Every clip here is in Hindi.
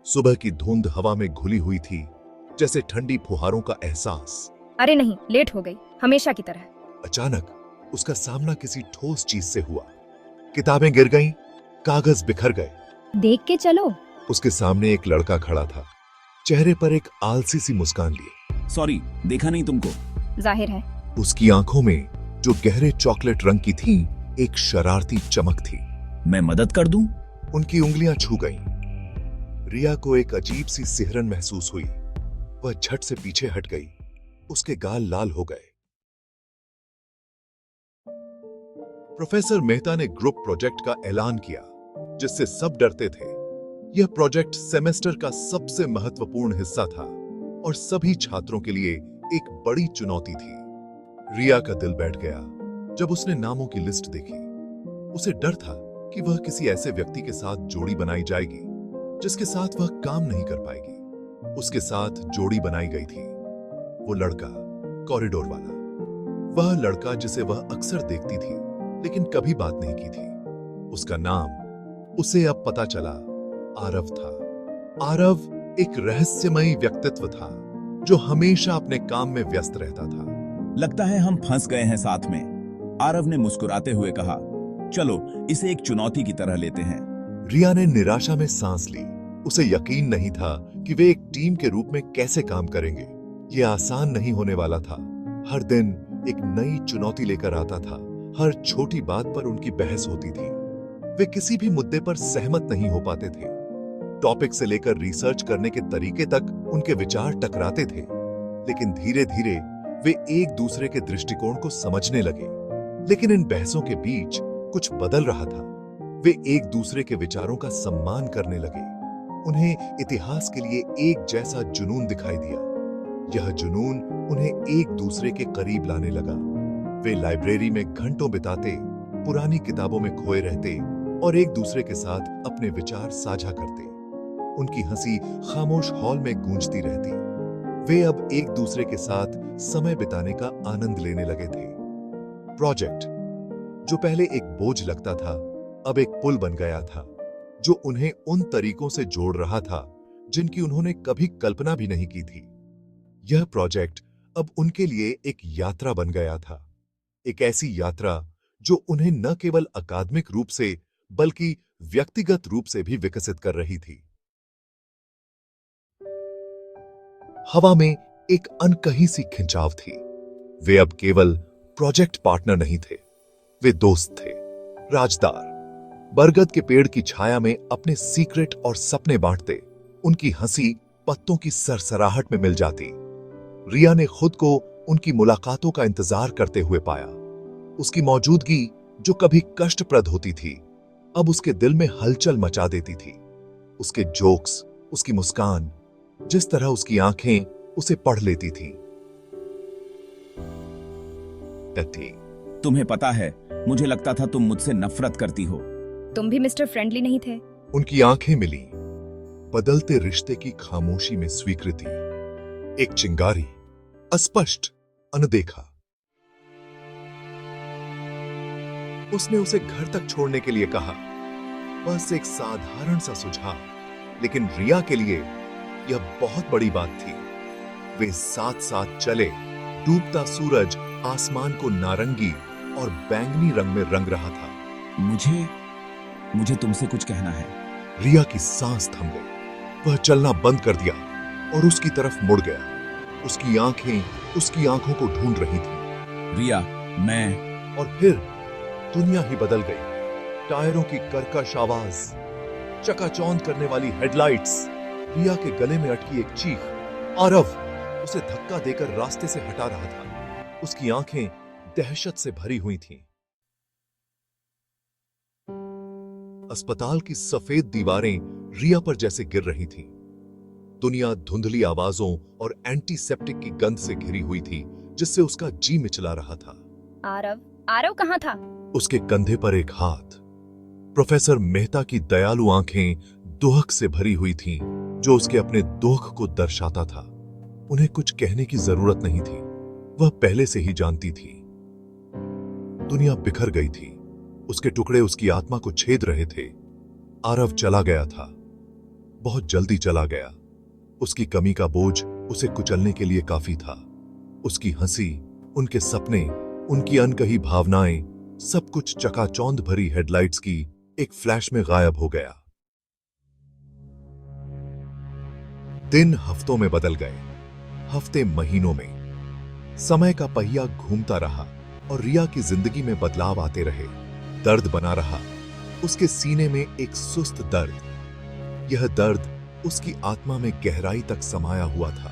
सुबह की धुंध हवा में घुली हुई थी, जैसे ठंडी फुहारों का एहसास। अरे नहीं, लेट हो गई, हमेशा की तरह। अचानक उसका सामना किसी ठोस चीज से हुआ। किताबें गिर गईं, कागज बिखर गए। देख के चलो। उसके सामने एक लड़का खड़ा था, चेहरे पर एक आलसी सी मुस्कान लिए। सॉरी, देखा नहीं तुमको। जाहिर है। उसकी आंखों में, जो गहरे चॉकलेट रंग की थी, एक शरारती चमक थी। मैं मदद कर दूं? उनकी उंगलियां छू गईं। रिया को एक अजीब सी सिहरन महसूस हुई। वह झट से पीछे हट गई। उसके गाल लाल हो गए। प्रोफेसर मेहता ने ग्रुप प्रोजेक्ट का ऐलान किया, जिससे सब डरते थे। यह प्रोजेक्ट सेमेस्टर का सबसे महत्वपूर्ण हिस्सा था और सभी छात्रों के लिए एक बड़ी चुनौती थी। रिया का दिल बैठ गया जब उसने नामों की लिस्ट देखी। उसे डर था कि वह किसी ऐसे व्यक्ति के साथ जोड़ी बनाई जाएगी जिसके साथ वह काम नहीं कर पाएगी। उसके साथ जोड़ी बनाई गई थी वो लड़का, कॉरिडोर वाला। वह लड़का जिसे वह अक्सर देखती थी लेकिन कभी बात नहीं की थी। उसका नाम उसे अब पता चला, आरव था। आरव एक रहस्यमयी व्यक्तित्व था जो हमेशा अपने काम में व्यस्त रहता था। लगता है हम फंस गए हैं साथ में, आरव ने मुस्कुराते हुए कहा। चलो इसे एक चुनौती की तरह लेते हैं। रिया ने निराशा में सांस ली। उसे यकीन नहीं था कि वे एक टीम के रूप में कैसे काम करेंगे। यह आसान नहीं होने वाला था। हर दिन एक नई चुनौती लेकर आता था। हर छोटी बात पर उनकी बहस होती थी। वे किसी भी मुद्दे पर सहमत नहीं हो पाते थे। टॉपिक से लेकर रिसर्च करने के तरीके तक उनके विचार टकराते थे। लेकिन धीरे धीरे वे एक दूसरे के दृष्टिकोण को समझने लगे। लेकिन इन बहसों के बीच कुछ बदल रहा था। वे एक दूसरे के विचारों का सम्मान करने लगे। उन्हें इतिहास के लिए एक जैसा जुनून दिखाई दिया। यह जुनून उन्हें एक दूसरे के करीब लाने लगा। वे लाइब्रेरी में घंटों बिताते, पुरानी किताबों में खोए रहते और एक दूसरे के साथ अपने विचार साझा करते। उनकी हंसी खामोश हॉल में गूंजती रहती। वे अब एक दूसरे के साथ समय बिताने का आनंद लेने लगे थे। प्रोजेक्ट, जो पहले एक बोझ लगता था, अब एक पुल बन गया था जो उन्हें उन तरीकों से जोड़ रहा था जिनकी उन्होंने कभी कल्पना भी नहीं की थी। यह प्रोजेक्ट अब उनके लिए एक यात्रा बन गया था। एक ऐसी यात्रा जो उन्हें न केवल अकादमिक रूप से बल्कि व्यक्तिगत रूप से भी विकसित कर रही थी। हवा में एक अनकही सी खिंचाव थी। वे अब केवल प्रोजेक्ट पार्टनर नहीं थे, वे दोस्त थे, राजदार। बरगद के पेड़ की छाया में अपने सीक्रेट और सपने बांटते। उनकी हंसी पत्तों की सरसराहट में मिल जाती। रिया ने खुद को उनकी मुलाकातों का इंतजार करते हुए पाया। उसकी मौजूदगी, जो कभी कष्टप्रद होती थी, अब उसके दिल में हलचल मचा देती थी। उसके जोक्स, उसकी मुस्कान, जिस तरह उसकी आंखें उसे पढ़ लेती थीं। तुम्हें पता है, मुझे लगता था तुम मुझसे नफरत करती हो। तुम भी मिस्टर फ्रेंडली नहीं थे। उनकी आंखें मिली। बदलते रिश्ते की खामोशी में स्वीकृति, एक चिंगारी, अस्पष्ट, अनदेखा। उसने उसे घर तक छोड़ने के लिए कहा। बस एक साधारण सा सुझाव, लेकिन रिया के लिए यह बहुत बड़ी बात थी। वे साथ साथ चले। डूबता सूरज आसमान को नारंगी और बैंगनी रंग में रंग रहा था। मुझे तुमसे कुछ कहना है। रिया की सांस थम गई। वह चलना बंद कर दिया और उसकी तरफ मुड़ गया। उसकी आंखें उसकी आंखों को ढूंढ रही थी। रिया, मैं। और फिर दुनिया ही बदल गई। टायरों की कर्कश आवाज, चकाचौंध करने वाली हेडलाइट्स, रिया के गले में अटकी एक चीख। आरव उसे धक्का देकर रास्ते से हटा रहा था। उसकी आंखें दहशत से भरी हुई थीं। अस्पताल की सफेद दीवारें रिया पर जैसे गिर रही थीं। दुनिया धुंधली आवाजों और एंटीसेप्टिक की गंध से घिरी हुई थी, जिससे उसका जी मिचला रहा था। आरव, आरव कहाँ था? उसके कंधे पर एक हाथ। प्रोफेसर मेहता की दयालु आंखें दुहक से भरी हुई थीं, जो उसके अपने दुख को दर्शाता था। उन्हें कुछ कहने की जरूरत नहीं थी, वह पहले से ही जानती थी। दुनिया बिखर गई थी। उसके टुकड़े उसकी आत्मा को छेद रहे थे। आरव चला गया था। बहुत जल्दी चला गया। उसकी कमी का बोझ उसे कुचलने के लिए काफी था। उसकी हंसी, उनके सपने, उनकी अनकही भावनाएं, सब कुछ चकाचौंध भरी हेडलाइट्स की एक फ्लैश में गायब हो गया। दिन हफ्तों में बदल गए, हफ्ते महीनों में। समय का पहिया घूमता रहा और रिया की जिंदगी में बदलाव आते रहे। दर्द बना रहा, उसके सीने में एक सुस्त दर्द। यह दर्द उसकी आत्मा में गहराई तक समाया हुआ था,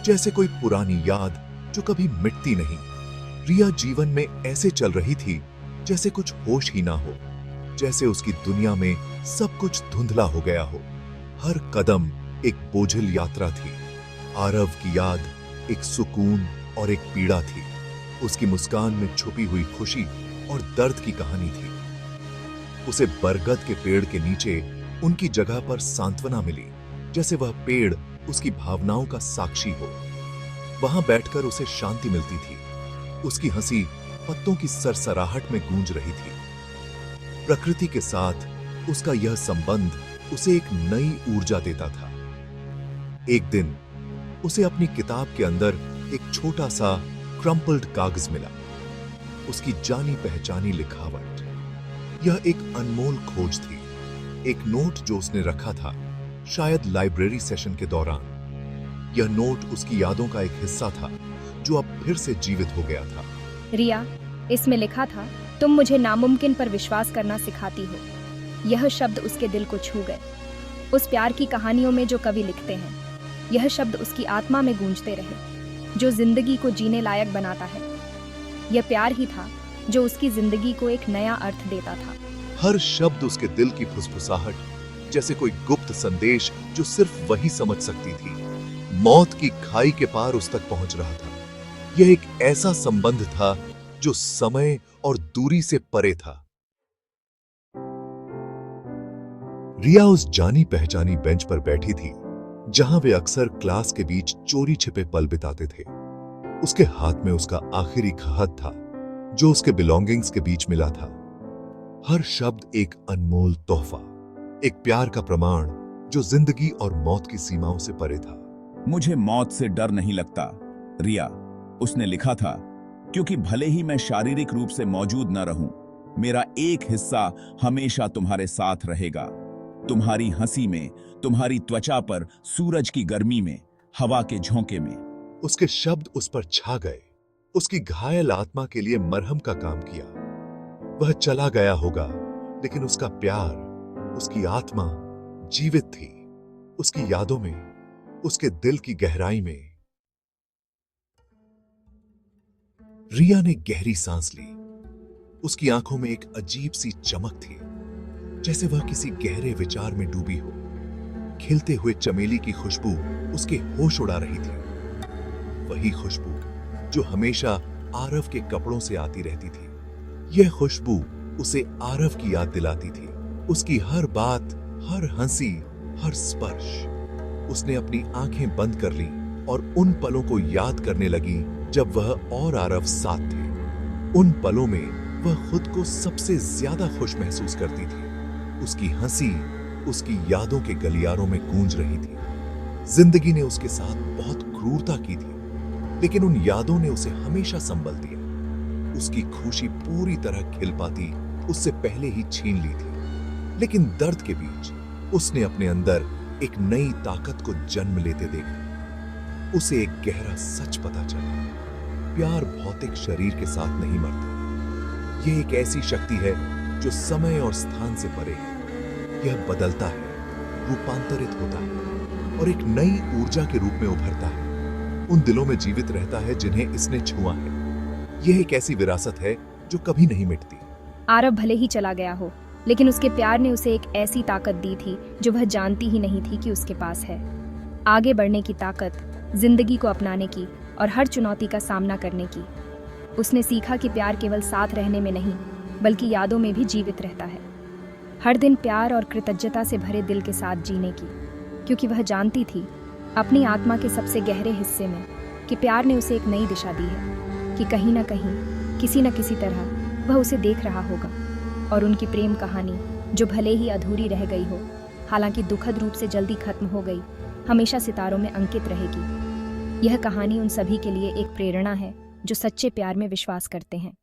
जैसे कोई पुरानी याद जो कभी मिटती नहीं। रिया जीवन में ऐसे चल रही थी जैसे कुछ होश ही ना हो, जैसे उसकी दुनिया में सब कुछ धुंधला हो गया हो। हर कदम एक बोझिल यात्रा थी। आरव की याद एक सुकून और एक पीड़ा थी। उसकी मुस्कान में छुपी हुई खुशी और दर्द की कहानी थी। उसे बरगद के पेड़ के नीचे उनकी जगह पर सांत्वना मिली, जैसे वह पेड़ उसकी भावनाओं का साक्षी हो। वहां बैठकर उसे शांति मिलती थी। उसकी हंसी पत्तों की सरसराहट में गूंज रही थी। प्रकृति के साथ उसका यह संबंध उसे एक नई ऊर्जा देता था। एक दिन उसे अपनी किताब के अंदर एक छोटा सा क्रम्पल्ड कागज मिला। उसकी जानी पहचानी लिखावट। यह एक अनमोल खोज थी। एक नोट जो उसने रखा था, शायद लाइब्रेरी सेशन के दौरान। यह नोट उसकी यादों का एक हिस्सा था जो अब फिर से जीवित हो गया था। रिया, इसमें लिखा था, तुम मुझे नामुमकिन पर विश्वास करना सिखाती हो। यह शब्द उसके दिल को छू गए। उस प्यार की कहानियों में जो कवि लिखते हैं, यह शब्द उसकी आत्मा में गूंजते रहे, जो जिंदगी को जीने लायक बनाता है। यह प्यार ही था जो उसकी जिंदगी को एक नया अर्थ देता था। हर शब्द उसके दिल की फुसफुसाहट, जैसे कोई गुप्त संदेश जो सिर्फ वही समझ सकती थी। मौत की खाई के पार उस तक पहुंच रहा था। यह एक ऐसा संबंध था जो समय और दूरी से परे था। रिया उस जानी पहचानी बेंच पर बैठी थी जहां वे अक्सर क्लास के बीच चोरी छिपे पल बिताते थे। उसके हाथ में उसका आखिरी खत था जो उसके बिलोंगिंग्स के बीच मिला था। हर शब्द एक अनमोल तोहफा, एक प्यार का प्रमाण जो जिंदगी और मौत की सीमाओं से परे था। मुझे मौत से डर नहीं लगता, रिया, उसने लिखा था, क्योंकि भले ही मैं शारीरिक रूप से मौजूद न रहूं, मेरा एक हिस्सा हमेशा तुम्हारे साथ रहेगा। तुम्हारी हंसी में, तुम्हारी त्वचा पर, सूरज की गर्मी में, हवा के झोंके में। उसके शब्द उस पर छा गए, उसकी घायल आत्मा के लिए मरहम का काम किया। वह चला गया होगा, लेकिन उसका प्यार, उसकी आत्मा जीवित थी, उसकी यादों में, उसके दिल की गहराई में। रिया ने गहरी सांस ली। उसकी आंखों में एक अजीब सी चमक थी, जैसे वह किसी गहरे विचार में डूबी हो। खिलते हुए चमेली की खुशबू उसके होश उड़ा रही थी, वही खुशबू जो हमेशा आरव के कपड़ों से आती रहती थी। यह खुशबू उसे आरव की याद दिलाती थी, उसकी हर बात, हर हंसी, हर स्पर्श। उसने अपनी आंखें बंद कर ली और उन पलों को याद करने लगी जब वह और आरव साथ थे। उन पलों में वह खुद को सबसे ज्यादा खुश महसूस करती थी। उसकी हंसी उसकी यादों के गलियारों में गूंज रही थी। जिंदगी ने उसके साथ बहुत क्रूरता की थी, लेकिन उन यादों ने उसे हमेशा संबल दिया। उसकी खुशी पूरी तरह खिल पाती उससे पहले ही छीन ली थी, लेकिन दर्द के बीच उसने अपने अंदर एक नई ताकत को जन्म लेते देखा। उसे एक गहरा सच पता चला, प्यार भौतिक शरीर के साथ नहीं मरता। यह एक ऐसी शक्ति है जो समय और स्थान से परे है। यह बदलता है, रूपांतरित होता है और एक नई ऊर्जा के रूप में उभरता है। उन दिलों में जीवित रहता है जिन्हें इसने छुआ है। यह एक ऐसी विरासत है जो कभी नहीं मिटती। आरव भले ही चला गया हो, लेकिन उसके प्यार ने उसे एक ऐसी ताकत दी थी जो वह जानती ही नहीं थी कि उसके पास है। आगे बढ़ने की ताकत, जिंदगी को अपनाने की और हर चुनौती का सामना करने की। उसने सीखा कि प्यार केवल साथ रहने में नहीं, बल्कि यादों में भी जीवित रहता है। हर दिन प्यार और कृतज्ञता से भरे दिल के साथ जीने की, क्योंकि वह जानती थी अपनी आत्मा के सबसे गहरे हिस्से में कि प्यार ने उसे एक नई दिशा दी है, कि कहीं ना कहीं, किसी न किसी तरह वह उसे देख रहा होगा और उनकी प्रेम कहानी, जो भले ही अधूरी रह गई हो, हालांकि दुखद रूप से जल्दी खत्म हो गई, हमेशा सितारों में अंकित रहेगी। यह कहानी उन सभी के लिए एक प्रेरणा है जो सच्चे प्यार में विश्वास करते हैं।